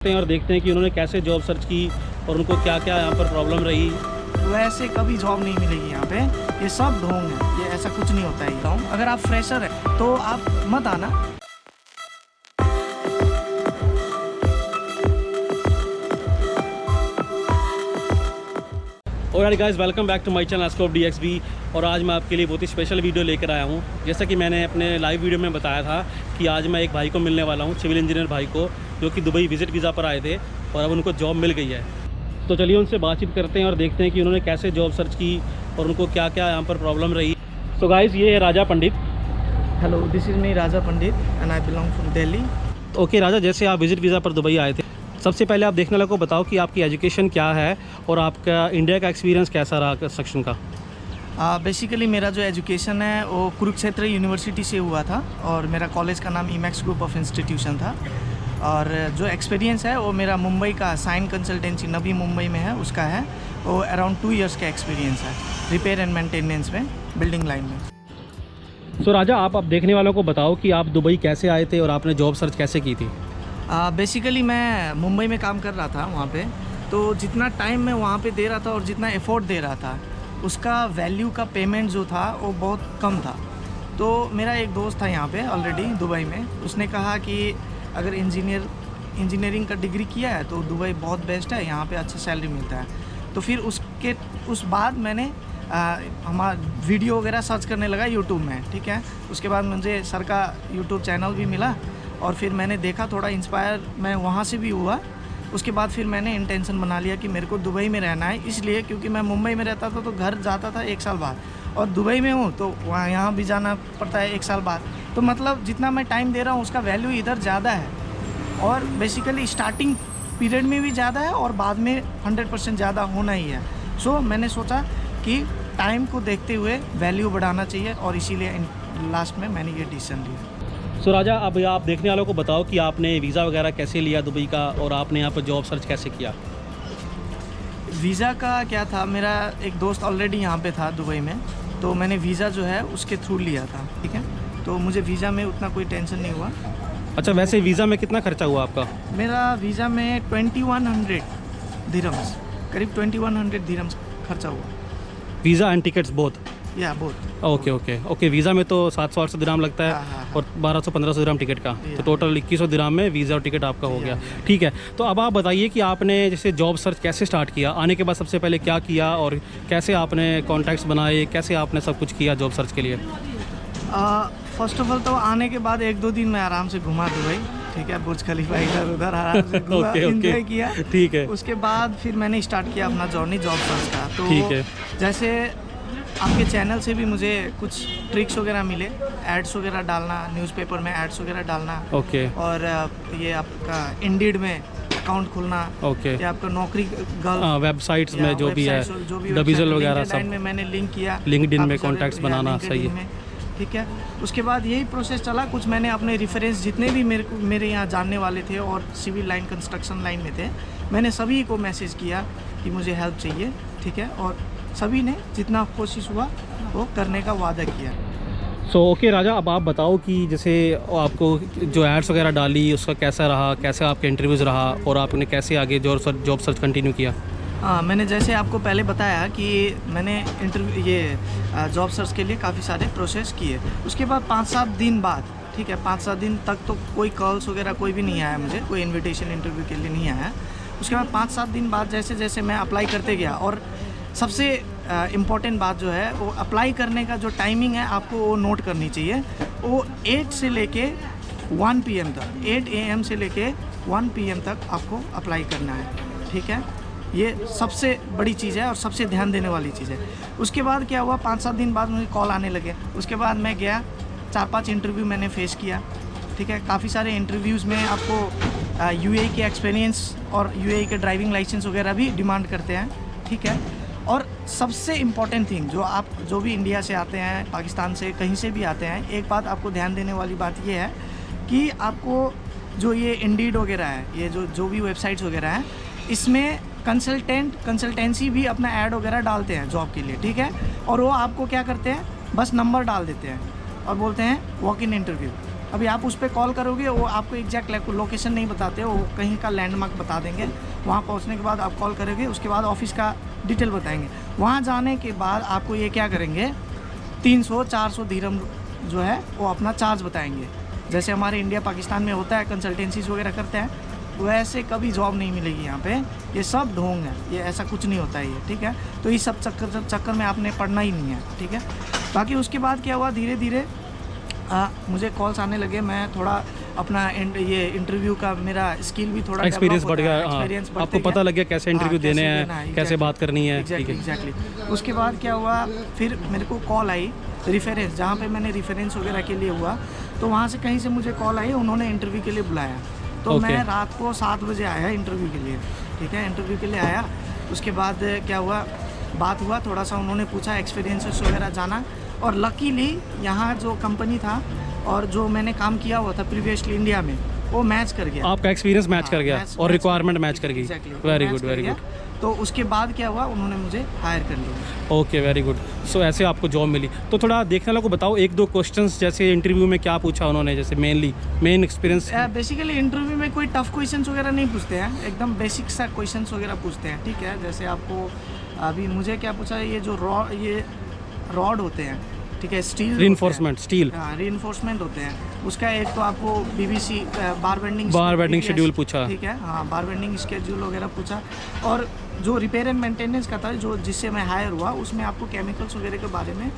और देखते हैं कि उन्होंने कैसे जॉब सर्च की और उनको क्या क्या यहाँ पर प्रॉब्लम रही। वैसे कभी जॉब नहीं मिलेगी यहाँ पे, ये सब ढोंग है, ये ऐसा कुछ नहीं होता है। अगर आप फ्रेशर है तो आप मत आना। और guys welcome back to my channel एस्कोप DXB। और आज मैं आपके लिए बहुत ही स्पेशल वीडियो लेकर आया हूँ। जैसा कि मैंने अपने लाइव वीडियो में बताया था कि आज मैं एक भाई को मिलने वाला हूँ, सिविल इंजीनियर भाई को, जो कि दुबई विज़िट वीज़ा पर आए थे और अब उनको जॉब मिल गई है। तो चलिए उनसे बातचीत करते हैं और देखते हैं कि उन्होंने कैसे जॉब सर्च की और उनको क्या क्या यहाँ पर प्रॉब्लम रही। तो गाइस ये है Raja Pandit. Hello, this is me Raja Pandit and I belong from Delhi. Okay Raja, जैसे आप विज़िट वीज़ा पर दुबई आए थे, सबसे पहले आप देखने वालों को बताओ कि आपकी एजुकेशन क्या है और आपका इंडिया का एक्सपीरियंस कैसा रहा कंस्ट्रक्शन का। बेसिकली मेरा जो एजुकेशन है वो कुरुक्षेत्र यूनिवर्सिटी से हुआ था और मेरा कॉलेज का नाम ईमैक्स ग्रुप ऑफ इंस्टीट्यूशन था। और जो एक्सपीरियंस है वो मेरा मुंबई का साइन कंसल्टेंसी नवी मुंबई में है, उसका है वो अराउंड 2 इयर्स का एक्सपीरियंस है रिपेयर एंड मेंटेनेंस में, बिल्डिंग लाइन में। सो राजा, आप देखने वालों को बताओ कि आप दुबई कैसे आए थे और आपने जॉब सर्च कैसे की थी। बेसिकली मैं मुंबई में काम कर रहा था वहाँ पे, तो जितना टाइम मैं वहाँ पे दे रहा था और जितना एफर्ट दे रहा था उसका वैल्यू का पेमेंट जो था वो बहुत कम था। तो मेरा एक दोस्त था यहाँ पे ऑलरेडी दुबई में, उसने कहा कि अगर इंजीनियरिंग का डिग्री किया है तो दुबई बहुत बेस्ट है, यहाँ पे अच्छा सैलरी मिलता है। तो फिर उस बाद मैंने हमारा वीडियो वगैरह सर्च करने लगा यूट्यूब में, ठीक है। उसके बाद मुझे सर का यूट्यूब चैनल भी मिला और फिर मैंने देखा, थोड़ा इंस्पायर मैं वहाँ से भी हुआ। उसके बाद फिर मैंने इंटेंशन बना लिया कि मेरे को दुबई में रहना है, इसलिए क्योंकि मैं मुंबई में रहता था तो घर जाता था 1 साल बाद, और दुबई में हूँ तो वहाँ यहाँ भी जाना पड़ता है 1 साल बाद। तो मतलब जितना मैं टाइम दे रहा हूँ उसका वैल्यू इधर ज़्यादा है, और बेसिकली स्टार्टिंग पीरियड में भी ज़्यादा है और बाद में 100% ज़्यादा होना ही है। सो मैंने सोचा कि टाइम को देखते हुए वैल्यू बढ़ाना चाहिए और इसीलिए लास्ट में मैंने ये डिसीजन लिया। सो राजा, अब आप देखने वालों को बताओ कि आपने वीज़ा वगैरह कैसे लिया दुबई का और आपने यहाँ पर जॉब सर्च कैसे किया। वीज़ा का क्या था, मेरा एक दोस्त ऑलरेडी यहाँ पे था दुबई में, तो मैंने वीज़ा जो है उसके थ्रू लिया था, ठीक है। तो मुझे वीज़ा में उतना कोई टेंशन नहीं हुआ। अच्छा, वैसे वीज़ा में कितना खर्चा हुआ आपका? मेरा वीज़ा में 2100 दिरहम्स, करीब 2100 दिरहम्स खर्चा हुआ। Visa and tickets both? या बोथ। ओके। वीज़ा में तो 700-800 दिरहम लगता है। हाँ। और 1200-1500 दिरहम टिकट का, तो टोटल 2100 दिरहम में वीज़ा और टिकट आपका हो गया। ठीक है, तो अब आप बताइए कि आपने जैसे जॉब सर्च कैसे स्टार्ट किया, आने के बाद सबसे पहले क्या किया और कैसे आपने कॉन्टैक्ट्स बनाए, कैसे आपने सब कुछ किया जॉब सर्च के लिए। फर्स्ट ऑफ ऑल तो आने के बाद 1-2 दिन मैं आराम से घुमा दुबई, ठीक है, बुर्ज खलीफा इधर उधर आराम से घुमा, एंजॉय किया। ठीक है। उसके बाद फिर मैंने स्टार्ट किया अपना जर्नी जॉब सर्च का। तो ठीक है। जैसे आपके चैनल से भी मुझे कुछ ट्रिक्स वगैरह मिले, एड्स वगैरह डालना, न्यूज़पेपर में एड्स वगैरह डालना, ओके। और ये आपका इंडीड में अकाउंट खोलना, ओके। या आपका नौकरी गर्ल वेबसाइट्स में जो भी है, डबीजल वगैरह सब में मैंने लिंक किया, लिंक्डइन में कॉन्टैक्ट्स बनाना, सही है। ठीक है। उसके बाद यही प्रोसेस चला। कुछ मैंने अपने रेफरेंस जितने भी मेरे यहाँ जानने वाले थे और सिविल लाइन कंस्ट्रक्शन लाइन में थे, मैंने सभी को मैसेज किया कि मुझे हेल्प चाहिए, ठीक है, और सभी ने जितना कोशिश हुआ वो करने का वादा किया। ओके राजा, अब आप बताओ कि जैसे आपको जो एड्स वगैरह डाली उसका कैसा रहा, कैसे आपके इंटरव्यूज़ रहा और आपने कैसे आगे जॉब सर्च कंटिन्यू किया। हाँ, मैंने जैसे आपको पहले बताया कि मैंने जॉब सर्च के लिए काफ़ी सारे प्रोसेस किए। उसके बाद 5-7 दिन बाद, ठीक है, 5-7 दिन तक तो कोई कॉल्स वगैरह कोई भी नहीं आया मुझे, कोई इनविटेशन इंटरव्यू के लिए नहीं आया। उसके बाद 5-7 दिन बाद जैसे जैसे मैं अप्लाई करते गया, और सबसे इम्पॉर्टेंट बात जो है वो अप्लाई करने का जो टाइमिंग है आपको वो नोट करनी चाहिए। वो 8 से लेके 1 PM तक, 8 AM से लेके 1 PM तक आपको अप्लाई करना है, ठीक है। ये सबसे बड़ी चीज़ है और सबसे ध्यान देने वाली चीज़ है। उसके बाद क्या हुआ, 5-7 दिन बाद मुझे कॉल आने लगे। उसके बाद मैं गया, 4-5 इंटरव्यू मैंने फेस किया, ठीक है। काफ़ी सारे इंटरव्यूज़ में आपको UAE के एक्सपीरियंस और UAE के ड्राइविंग लाइसेंस वगैरह भी डिमांड करते हैं, ठीक है। और सबसे इम्पॉर्टेंट थिंग, जो भी इंडिया से आते हैं, पाकिस्तान से कहीं से भी आते हैं, एक बात आपको ध्यान देने वाली बात ये है कि आपको जो ये इंडीड वगैरह है, ये जो भी वेबसाइट्स वगैरह हैं, इसमें कंसल्टेंसी भी अपना ऐड वगैरह डालते हैं जॉब के लिए, ठीक है। और वो आपको क्या करते हैं, बस नंबर डाल देते हैं और बोलते हैं वॉक इन इंटरव्यू, अभी आप उस पर कॉल करोगे, वो आपको एग्जैक्ट लोकेशन नहीं बताते, वो कहीं का लैंडमार्क बता देंगे। वहाँ पहुँचने के बाद आप कॉल करोगे, उसके बाद ऑफिस का डिटेल बताएंगे। वहाँ जाने के बाद आपको ये क्या करेंगे, 300-400 दिरहम जो है वो अपना चार्ज बताएंगे। जैसे हमारे इंडिया पाकिस्तान में होता है, कंसल्टेंसीज वगैरह करते हैं, वैसे कभी जॉब नहीं मिलेगी यहाँ पे। ये सब ढोंग है, ये ऐसा कुछ नहीं होता है ये, ठीक है। तो इस सब चक्कर में आपने पढ़ना ही नहीं है, ठीक है। बाकी उसके बाद क्या हुआ, धीरे धीरे मुझे कॉल्स आने लगे। मैं थोड़ा अपना ये इंटरव्यू का मेरा स्किल भी थोड़ा एक्सपीरियंस बढ़ गया। एक्सपीरियंस आपको पता लग गया कैसे इंटरव्यू देने हैं, कैसे बात करनी है। एग्जैक्टली। उसके बाद क्या हुआ, फिर मेरे को कॉल आई रेफरेंस, जहाँ पे मैंने रेफरेंस वगैरह के लिए हुआ, तो वहाँ से कहीं से मुझे कॉल आई, उन्होंने इंटरव्यू के लिए बुलाया। तो मैं रात को 7 बजे आया इंटरव्यू के लिए, ठीक है। इंटरव्यू के लिए आया, उसके बाद क्या हुआ, बात हुआ थोड़ा सा, उन्होंने पूछा एक्सपीरियंसेस वगैरह जाना, और लकीली यहाँ जो कंपनी था और जो मैंने काम किया हुआ था प्रीवियसली इंडिया में, वो मैच कर गया। आपका एक्सपीरियंस मैच कर गया और रिक्वायरमेंट मैच कर गई। Very good, very good. तो उसके बाद क्या हुआ, उन्होंने मुझे हायर कर लिया। Okay, very good. सो ऐसे आपको जॉब मिली। तो थोड़ा देखने वालों को बताओ 1-2 क्वेश्चंस, जैसे इंटरव्यू में क्या पूछा उन्होंने, जैसे मेन एक्सपीरियंस। बेसिकली इंटरव्यू में कोई टफ क्वेश्चंस वगैरह नहीं पूछते हैं, एकदम बेसिक सा क्वेश्चंस वगैरह पूछते हैं, ठीक है। जैसे आपको अभी मुझे क्या पूछा, ये जो रॉड होते हैं, ठीक है, स्टील रीइंफोर्समेंट, स्टील, हाँ रीइंफोर्समेंट होते हैं, उसका एक तो आपको BBC बार बेंडिंग शेड्यूल पूछा, ठीक है, हाँ, बार बेंडिंग स्केड्यूल वगैरह पूछा। और जो रिपेयर एंड मेंटेनेंस का था, जो जिससे मैं हायर हुआ, उसमें आपको केमिकल्स वगैरह के बारे में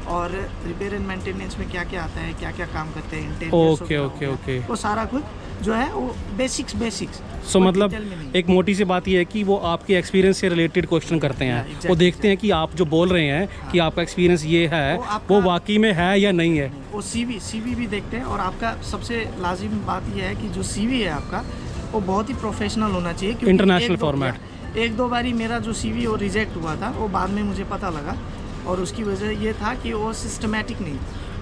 और रिपेयर एंड मेंटेनेंस में क्या क्या आता है, क्या क्या काम करते हैं, ओके, वो सारा कुछ जो है वो बेसिक्स। सो मतलब एक मोटी सी बात ये है कि वो आपके एक्सपीरियंस से रिलेटेड क्वेश्चन करते हैं। वो देखते हैं कि आप जो बोल रहे हैं कि आपका एक्सपीरियंस ये है, वो वाकई में है या नहीं है। वो CV भी देखते हैं, और आपका सबसे लाजिम बात यह है कि जो CV है आपका, वो बहुत ही प्रोफेशनल होना चाहिए, क्योंकि इंटरनेशनल फॉर्मेट। 1-2 बारी मेरा जो CV वो रिजेक्ट हुआ था, वो बाद में मुझे पता लगा, और उसकी वजह ये था कि वो सिस्टमेटिक नहीं।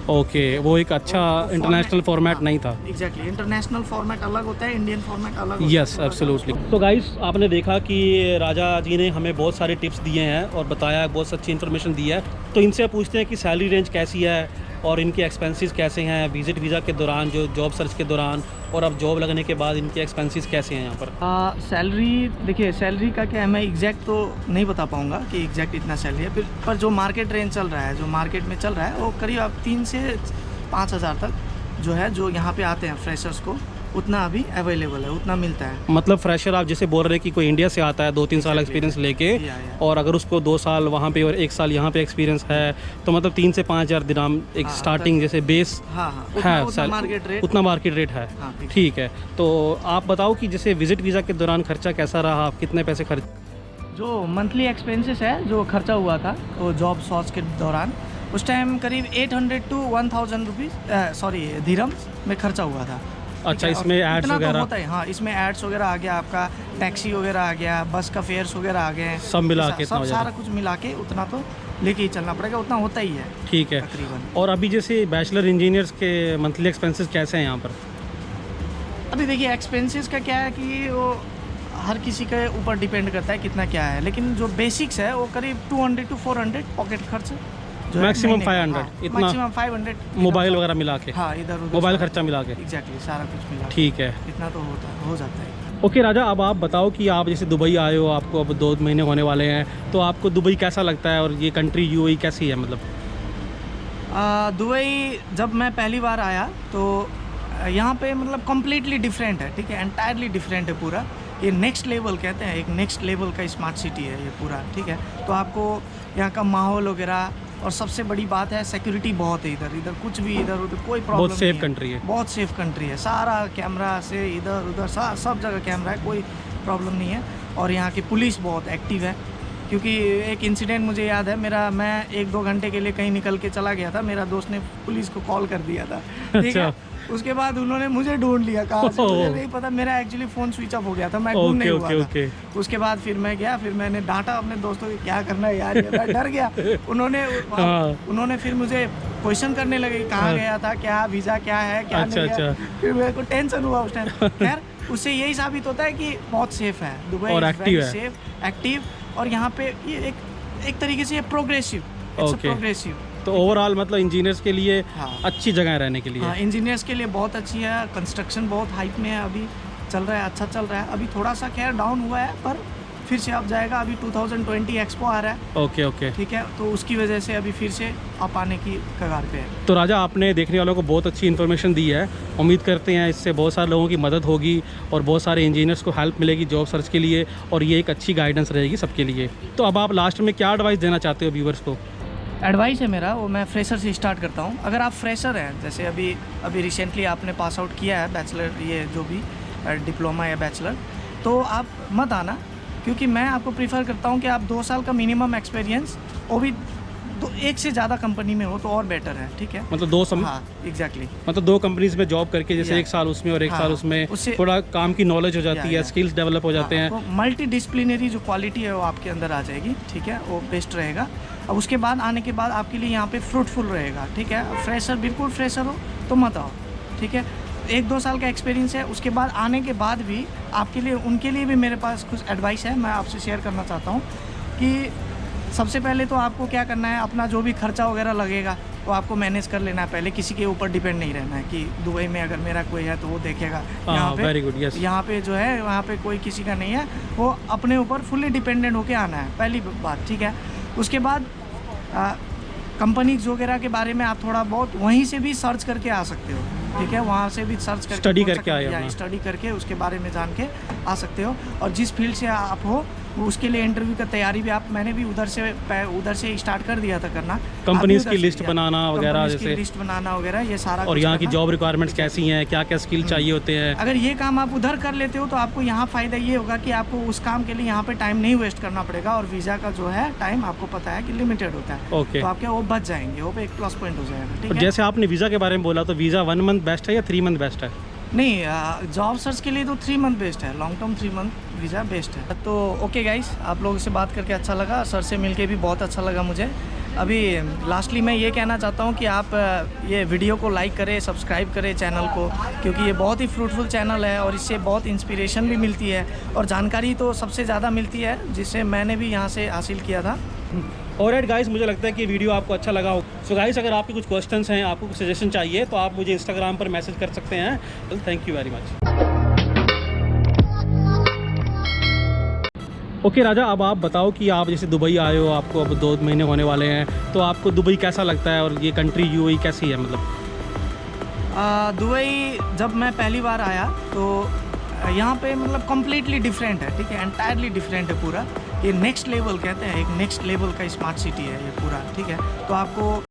ओके, वो एक अच्छा इंटरनेशनल फॉर्मेट नहीं था। एग्जैक्टली, इंटरनेशनल फॉर्मेट अलग होता है, इंडियन फॉर्मेट अलग होता है। Yes, absolutely. तो गाइस, आपने देखा कि राजा जी ने हमें बहुत सारे टिप्स दिए हैं और बताया, बहुत अच्छी इन्फॉर्मेशन दी है। तो इनसे पूछते हैं कि सैलरी रेंज कैसी है और इनके एक्सपेंसेस कैसे हैं विजिट वीज़ा के दौरान, जो जॉब सर्च के दौरान, और अब जॉब लगने के बाद इनके एक्सपेंसेस कैसे हैं यहाँ पर। सैलरी, देखिए सैलरी का क्या है, मैं एग्जैक्ट तो नहीं बता पाऊँगा कि एग्जैक्ट इतना सैलरी है, पर जो मार्केट रेंज चल रहा है, जो मार्केट में चल रहा है, वो करीब आप 3 से 5 हज़ार तक जो है, जो यहाँ पे आते हैं फ्रेशर्स को, उतना अभी अवेलेबल है, उतना मिलता है। मतलब फ्रेशर आप जैसे बोल रहे हैं कि कोई इंडिया से आता है 2-3 साल एक्सपीरियंस लेके, और अगर उसको 2 साल वहाँ पे और 1 साल यहाँ पे एक्सपीरियंस है, तो मतलब 3 से 5 हज़ार दिरहम एक स्टार्टिंग जैसे बेस है, उतना मार्केट रेट है। ठीक है। तो आप बताओ कि जैसे विजिट वीज़ा के दौरान खर्चा कैसा रहा, आप कितने पैसे खर्च। जो मंथली एक्सपेंसेस है, जो खर्चा हुआ था वो जॉब सर्च के दौरान, उस टाइम करीब 800 to 1000 रुपीज़ दिरहम्स में खर्चा हुआ था। अच्छा, इसमें एड्स वगैरह होता है, हाँ, इसमें एड्स वगैरह आ गया, आपका टैक्सी वगैरह आ गया, बस का फेयर्स वगैरह आ गए, सब मिला के, सब सारा कुछ मिला के उतना तो लेके ही चलना पड़ेगा, उतना होता ही है। ठीक है। और अभी जैसे बैचलर इंजीनियर्स के मंथली एक्सपेंसेस कैसे हैं यहाँ पर। अभी देखिए, एक्सपेंसेस का क्या है कि वो हर किसी के ऊपर डिपेंड करता है कितना क्या है, लेकिन जो बेसिक्स है वो करीब 200 to 400 पॉकेट खर्च, मैक्सिमम 500, इतना मैक्सिमम 500 मोबाइल वगैरह मिला के, हाँ, इधर उधर मोबाइल खर्चा मिला के। एग्जैक्टली, सारा कुछ मिला। ठीक है, इतना तो हो जाता है। ओके राजा, अब आप बताओ कि आप जैसे दुबई आए हो, आपको अब 2 महीने होने वाले हैं, तो आपको दुबई कैसा लगता है और ये कंट्री UAE कैसी है मतलब। दुबई जब मैं पहली बार आया तो यहाँ पे मतलब कम्प्लीटली डिफरेंट है, ठीक है, एंटायरली डिफरेंट है पूरा। ये नेक्स्ट लेवल कहते हैं, एक नेक्स्ट लेवल का स्मार्ट सिटी है ये पूरा, ठीक है। तो आपको यहाँ का माहौल वगैरह, और सबसे बड़ी बात है सिक्योरिटी बहुत है इधर कुछ भी इधर उधर कोई प्रॉब्लम नहीं है। बहुत सेफ कंट्री है, बहुत सेफ कंट्री है, सारा कैमरा से इधर उधर सब जगह कैमरा है, कोई प्रॉब्लम नहीं है। और यहाँ की पुलिस बहुत एक्टिव है, क्योंकि एक इंसिडेंट मुझे याद है, मैं 1-2 घंटे के लिए कहीं निकल के चला गया था, मेरा दोस्त ने पुलिस को कॉल कर दिया था, ठीक है। उसके बाद उन्होंने मुझे ढूंढ लिया, कहाँ से मुझे नहीं पता, मेरा एक्चुअली फ़ोन स्विच ऑफ हो गया था, मैं ढूंढ नहीं हुआ था। उसके बाद फिर मैं गया, फिर मैंने डांटा अपने दोस्तों को, क्या करना है यार, मैं डर गया। उन्होंने फिर मुझे क्वेश्चन करने लगे, कहाँ गया था, क्या वीज़ा क्या है, क्या नहीं है। फिर मेरे को टेंशन हुआ उस टाइम। खैर, उससे यही साबित होता है कि बहुत सेफ है दुबई, और एक्टिव है, सेफ, एक्टिव, और यहाँ पे ये एक तरीके से प्रोग्रेसिव, तो ओवरऑल मतलब इंजीनियर्स के लिए हाँ। अच्छी जगह है रहने के लिए। हाँ, इंजीनियर्स के लिए बहुत अच्छी है। कंस्ट्रक्शन बहुत हाइप में है, अभी चल रहा है, अच्छा चल रहा है। अभी थोड़ा सा खैर डाउन हुआ है, पर फिर से अब जाएगा। अभी 2020 एक्सपो आ रहा है, ओके ओके। ठीक है, तो उसकी वजह से अभी फिर से आप आने की कगार पे है। तो राजा, आपने देखने वालों को बहुत अच्छी इन्फॉर्मेशन दी है। उम्मीद करते हैं इससे बहुत सारे लोगों की मदद होगी और बहुत सारे इंजीनियर्स को हेल्प मिलेगी जॉब सर्च के लिए, और ये एक अच्छी गाइडेंस रहेगी सबके लिए। तो अब आप लास्ट में क्या एडवाइस देना चाहते हो व्यूवर्स को? एडवाइस है मेरा वो, मैं फ्रेशर से स्टार्ट करता हूँ। अगर आप फ्रेशर हैं, जैसे अभी रिसेंटली आपने पास आउट किया है बैचलर, ये जो भी डिप्लोमा या बैचलर, तो आप मत आना, क्योंकि मैं आपको प्रीफर करता हूँ कि आप 2 साल का मिनिमम एक्सपीरियंस, वो भी एक से ज़्यादा कंपनी में हो तो और बेटर है, ठीक है। मतलब हाँ, एग्जैक्टली। मतलब 2 कंपनीज में जॉब करके, जैसे या। 1 साल उसमें और 1 हाँ, साल उसमें, उससे थोड़ा काम की नॉलेज हो जाती है, या। स्किल्स डेवलप हो जाते हैं। मल्टी डिसिप्लिनरी जो क्वालिटी है वो आपके अंदर आ जाएगी, ठीक है, वो बेस्ट रहेगा। अब उसके बाद आने के बाद आपके लिए यहाँ पे फ्रूटफुल रहेगा, ठीक है। फ्रेशर, बिल्कुल फ्रेशर हो तो मत आओ, ठीक है। 1-2 साल का एक्सपीरियंस है, उसके बाद आने के बाद भी आपके लिए, उनके लिए भी मेरे पास कुछ एडवाइस है, मैं आपसे शेयर करना चाहता हूँ। कि सबसे पहले तो आपको क्या करना है, अपना जो भी खर्चा वगैरह लगेगा वो आपको मैनेज कर लेना है पहले। किसी के ऊपर डिपेंड नहीं रहना है कि दुबई में अगर मेरा कोई है तो वो देखेगा। यहाँ पे वेरी गुड, यस। यहाँ पे जो है, वहाँ पे कोई किसी का नहीं है, वो अपने ऊपर फुल्ली डिपेंडेंट होके आना है, पहली बात, ठीक है। उसके बाद कंपनीज वगैरह के बारे में आप थोड़ा बहुत वहीं से भी सर्च करके आ सकते हो, ठीक है। वहाँ से भी सर्च करके, स्टडी करके आए, स्टडी करके उसके बारे में जान के आ सकते हो। और जिस फील्ड से आप हो उसके लिए इंटरव्यू का तैयारी भी मैंने भी उधर से स्टार्ट कर दिया था करना। कंपनीज की लिस्ट बनाना वगैरह, जैसे लिस्ट बनाना वगैरह, ये सारा। और यहाँ की जॉब रिक्वायरमेंट्स कैसी हैं, क्या क्या स्किल चाहिए होते हैं। अगर ये काम आप उधर कर लेते हो तो आपको यहाँ फ़ायदा ये होगा कि आपको उस काम के लिए यहाँ पे टाइम नहीं वेस्ट करना पड़ेगा, और वीज़ा का जो है टाइम आपको पता है कि लिमिटेड होता है। ओके। तो आपके वो बच जाएंगे, वो पे एक प्लस पॉइंट हो जाएगा, ठीक और है। जैसे आपने वीज़ा के बारे में बोला, तो वीज़ा 1 मंथ बेस्ट है या 3 मंथ बेस्ट है? नहीं, जॉब सर्च के लिए तो 3 मंथ बेस्ट है, long term 3 month visa best है। तो ओके गाइस, आप लोगों से बात करके अच्छा लगा, सर से मिलके भी बहुत अच्छा लगा मुझे। अभी लास्टली मैं ये कहना चाहता हूँ कि आप ये वीडियो को लाइक करें, सब्सक्राइब करें चैनल को, क्योंकि ये बहुत ही फ्रूटफुल चैनल है और इससे बहुत इंस्पिरेशन भी मिलती है और जानकारी तो सबसे ज़्यादा मिलती है, जिससे मैंने भी यहाँ से हासिल किया था। ऑलराइट गाइस, मुझे लगता है कि वीडियो आपको अच्छा लगा हो। सो गाइस, अगर आपके कुछ क्वेश्चंस हैं, आपको कुछ सजेशन चाहिए, तो आप मुझे इंस्टाग्राम पर मैसेज कर सकते हैं। Thank you very much. Okay Raja, अब आप बताओ कि आप जैसे दुबई आए हो, आपको अब 2 महीने होने वाले हैं, तो आपको दुबई कैसा लगता है और ये कंट्री यूएई कैसी है? मतलब दुबई जब मैं पहली बार आया तो यहाँ पे मतलब कम्प्लीटली डिफरेंट है, ठीक है, एंटायरली डिफरेंट है पूरा। ये नेक्स्ट लेवल कहते हैं, एक नेक्स्ट लेवल का स्मार्ट सिटी है ये पूरा, ठीक है। तो आपको